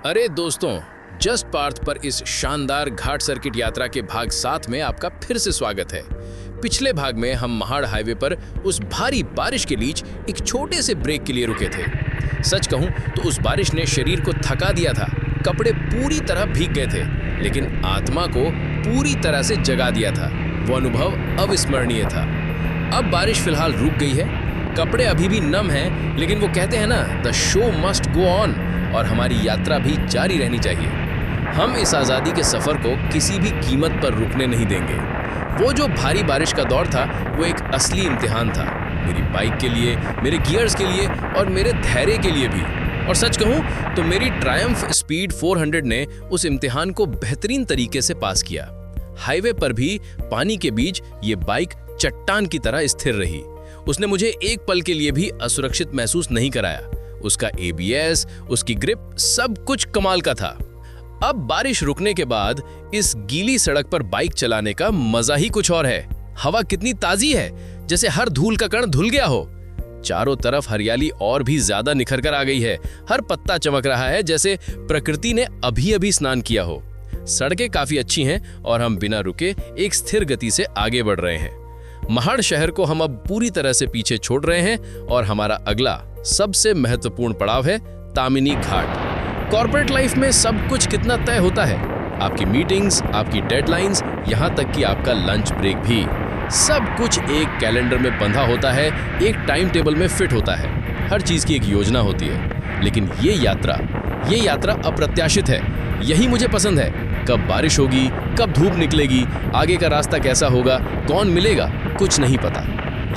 अरे दोस्तों, जस्ट पार्थ पर इस शानदार घाट सर्किट यात्रा के भाग 7 में आपका फिर से स्वागत है। पिछले भाग में हम महाड़ हाईवे पर उस भारी बारिश के बीच एक छोटे से ब्रेक के लिए रुके थे। सच कहूं तो उस बारिश ने शरीर को थका दिया था, कपड़े पूरी तरह भीग गए थे, लेकिन आत्मा को पूरी तरह से जगा दिया था। वो अनुभव अविस्मरणीय था। अब बारिश फिलहाल रुक गई है, कपड़े अभी भी नम हैं, लेकिन वो कहते हैं ना, the show must go on, और हमारी यात्रा भी जारी रहनी चाहिए। हम इस आज़ादी के सफ़र को किसी भी कीमत पर रुकने नहीं देंगे। वो जो भारी बारिश का दौर था, वो एक असली इम्तिहान था, मेरी बाइक के लिए, मेरे गियर्स के लिए और मेरे धैर्य के लिए भी। और सच कहूँ तो मेरी ट्रायम्फ स्पीड 400 ने उस इम्तिहान को बेहतरीन तरीके से पास किया। हाईवे पर भी पानी के बीच ये बाइक चट्टान की तरह स्थिर रही। उसने मुझे एक पल के लिए भी असुरक्षित महसूस नहीं कराया। उसका ABS, उसकी ग्रिप, सब कुछ कमाल का था। अब बारिश रुकने के बाद इस गीली सड़क पर बाइक चलाने का मजा ही कुछ और है। हवा कितनी ताजी है, जैसे हर धूल का कण धुल गया हो। चारों तरफ हरियाली और भी ज्यादा निखर कर आ गई है। हर पत्ता चमक रहा है, जैसे प्रकृति ने अभी अभी स्नान किया हो। सड़कें काफी अच्छी हैं और हम बिना रुके एक स्थिर गति से आगे बढ़ रहे हैं। महाड़ शहर को हम अब पूरी तरह से पीछे छोड़ रहे हैं और हमारा अगला सबसे महत्वपूर्ण पड़ाव है तामिनी घाट। कॉर्पोरेट लाइफ में सब कुछ कितना तय होता है, आपकी मीटिंग्स, आपकी डेडलाइंस, यहाँ तक कि आपका लंच ब्रेक भी। सब कुछ एक कैलेंडर में बंधा होता है, एक टाइम टेबल में फिट होता है। हर चीज की एक योजना होती है, लेकिन ये यात्रा अप्रत्याशित है। यही मुझे पसंद है। कब बारिश होगी, कब धूप निकलेगी, आगे का रास्ता कैसा होगा, कौन मिलेगा, कुछ नहीं पता।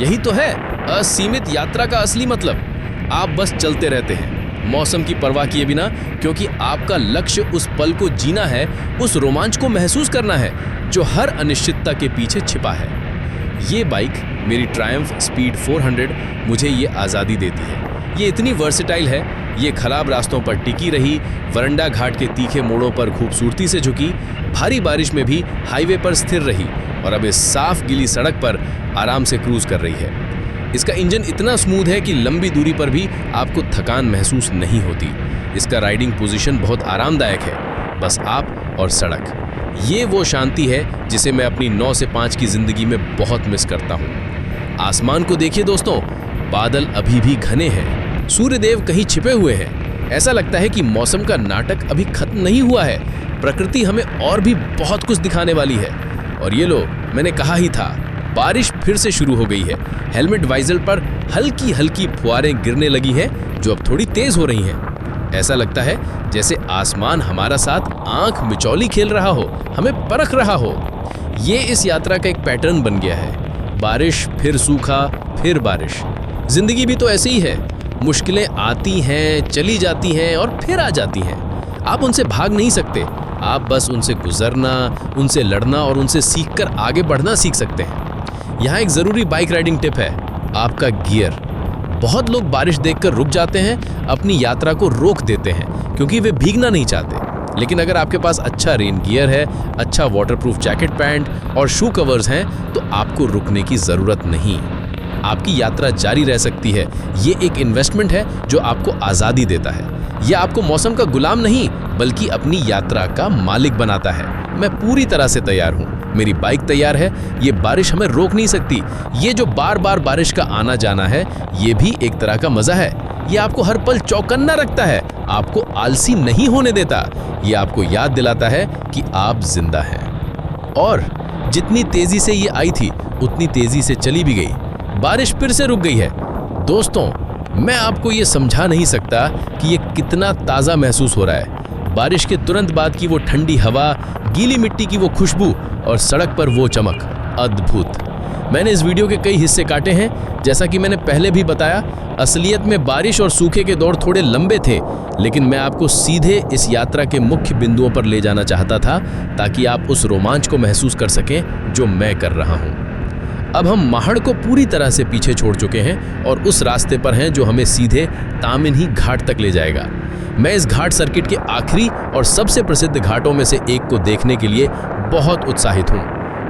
यही तो है असीमित यात्रा का असली मतलब। आप बस चलते रहते हैं, मौसम की परवाह किए बिना, क्योंकि आपका लक्ष्य उस पल को जीना है, उस रोमांच को महसूस करना है जो हर अनिश्चितता के पीछे छिपा है। ये बाइक, मेरी ट्रायम्फ स्पीड 400, मुझे ये आज़ादी देती है। ये इतनी वर्सेटाइल है, ये खराब रास्तों पर टिकी रही, वरंडा घाट के तीखे मोड़ों पर खूबसूरती से झुकी, भारी बारिश में भी हाईवे पर स्थिर रही और अब इस साफ गीली सड़क पर आराम से क्रूज कर रही है। इसका इंजन इतना स्मूथ है कि लंबी दूरी पर भी आपको थकान महसूस नहीं होती। इसका राइडिंग पोजीशन बहुत आरामदायक है, बस आप और सड़क। ये वो शांति है जिसे मैं अपनी 9 से 5 की जिंदगी में बहुत मिस करता हूँ। आसमान को देखिए दोस्तों, बादल अभी भी घने हैं, सूर्यदेव कहीं छिपे हुए हैं। ऐसा लगता है कि मौसम का नाटक अभी खत्म नहीं हुआ है। प्रकृति हमें और भी बहुत कुछ दिखाने वाली है। और ये लो, मैंने कहा ही था, बारिश फिर से शुरू हो गई है। हेलमेट वाइजर पर हल्की हल्की फुहारें गिरने लगी हैं, जो अब थोड़ी तेज हो रही हैं। ऐसा लगता है जैसे आसमान हमारा साथ आंख मिचौली खेल रहा हो, हमें परख रहा हो। ये इस यात्रा का एक पैटर्न बन गया है। बारिश, फिर सूखा, फिर बारिश। जिंदगी भी तो ऐसे ही है। मुश्किलें आती हैं, चली जाती हैं और फिर आ जाती हैं। आप उनसे भाग नहीं सकते। आप बस उनसे गुजरना, उनसे लड़ना और उनसे सीखकर आगे बढ़ना सीख सकते हैं। यहाँ एक ज़रूरी बाइक राइडिंग टिप है, आपका गियर। बहुत लोग बारिश देखकर रुक जाते हैं, अपनी यात्रा को रोक देते हैं, क्योंकि वे भीगना नहीं चाहते। लेकिन अगर आपके पास अच्छा रेन गियर है, अच्छा वाटरप्रूफ जैकेट, पैंट और शू कवर्स हैं, तो आपको रुकने की ज़रूरत नहीं। आपकी यात्रा जारी रह सकती है। ये एक इन्वेस्टमेंट है जो आपको आज़ादी देता है। यह आपको मौसम का गुलाम नहीं, बल्कि अपनी यात्रा का मालिक बनाता है। मैं पूरी तरह से तैयार हूँ, मेरी बाइक तैयार है। ये बारिश हमें रोक नहीं सकती। ये जो बार बार बारिश का आना जाना है, ये भी एक तरह का मजा है। ये आपको हर पल चौकन्ना रखता है, आपको आलसी नहीं होने देता। ये आपको याद दिलाता है कि आप जिंदा हैं। और जितनी तेजी से ये आई थी, उतनी तेजी से चली भी गई। बारिश फिर से रुक गई है। दोस्तों, मैं आपको ये समझा नहीं सकता कि ये कितना ताज़ा महसूस हो रहा है। बारिश के तुरंत बाद की वो ठंडी हवा, गीली मिट्टी की वो खुशबू और सड़क पर वो चमक, अद्भुत। मैंने इस वीडियो के कई हिस्से काटे हैं। जैसा कि मैंने पहले भी बताया, असलियत में बारिश और सूखे के दौर थोड़े लंबे थे, लेकिन मैं आपको सीधे इस यात्रा के मुख्य बिंदुओं पर ले जाना चाहता था, ताकि आप उस रोमांच को महसूस कर सकें जो मैं कर रहा हूँ। अब हम महाड़ को पूरी तरह से पीछे छोड़ चुके हैं और उस रास्ते पर हैं जो हमें सीधे तामिनी घाट तक ले जाएगा। मैं इस घाट सर्किट के आखिरी और सबसे प्रसिद्ध घाटों में से एक को देखने के लिए बहुत उत्साहित हूँ।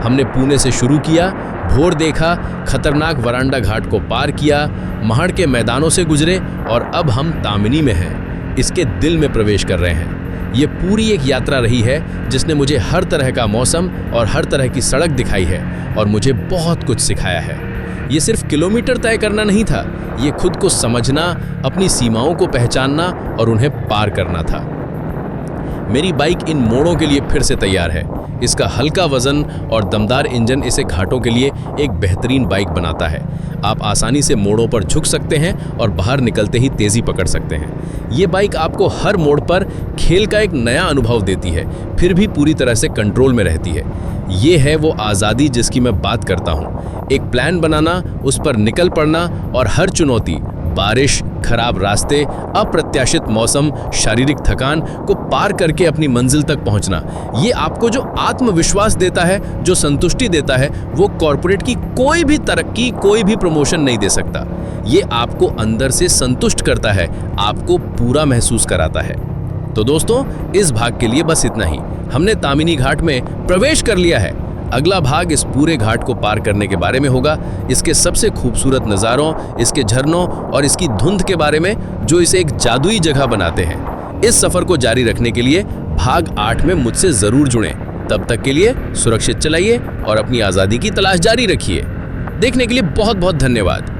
हमने पुणे से शुरू किया, भोर देखा, खतरनाक वरांडा घाट को पार किया, महाड़ के मैदानों से गुजरे और अब हम तामिनी में हैं। इसके दिल में प्रवेश कर रहे हैं। ये पूरी एक यात्रा रही है जिसने मुझे हर तरह का मौसम और हर तरह की सड़क दिखाई है और मुझे बहुत कुछ सिखाया है। ये सिर्फ किलोमीटर तय करना नहीं था, ये खुद को समझना, अपनी सीमाओं को पहचानना और उन्हें पार करना था। मेरी बाइक इन मोड़ों के लिए फिर से तैयार है। इसका हल्का वजन और दमदार इंजन इसे घाटों के लिए एक बेहतरीन बाइक बनाता है। आप आसानी से मोड़ों पर झुक सकते हैं और बाहर निकलते ही तेजी पकड़ सकते हैं। ये बाइक आपको हर मोड़ पर खेल का एक नया अनुभव देती है, फिर भी पूरी तरह से कंट्रोल में रहती है। ये है वो आज़ादी जिसकी मैं बात करता हूँ। एक प्लान बनाना, उस पर निकल पड़ना और हर चुनौती, बारिश, खराब रास्ते, अप्रत्याशित मौसम, शारीरिक थकान को पार करके अपनी मंजिल तक पहुंचना, ये आपको जो आत्मविश्वास देता है, जो संतुष्टि देता है, वो कॉर्पोरेट की कोई भी तरक्की, कोई भी प्रमोशन नहीं दे सकता। ये आपको अंदर से संतुष्ट करता है, आपको पूरा महसूस कराता है। तो दोस्तों, इस भाग के लिए बस इतना ही। हमने तामिनी घाट में प्रवेश कर लिया है। अगला भाग इस पूरे घाट को पार करने के बारे में होगा, इसके सबसे खूबसूरत नज़ारों, इसके झरनों और इसकी धुंध के बारे में, जो इसे एक जादुई जगह बनाते हैं। इस सफ़र को जारी रखने के लिए भाग 8 में मुझसे ज़रूर जुड़ें। तब तक के लिए सुरक्षित चलाइए और अपनी आज़ादी की तलाश जारी रखिए। देखने के लिए बहुत बहुत धन्यवाद।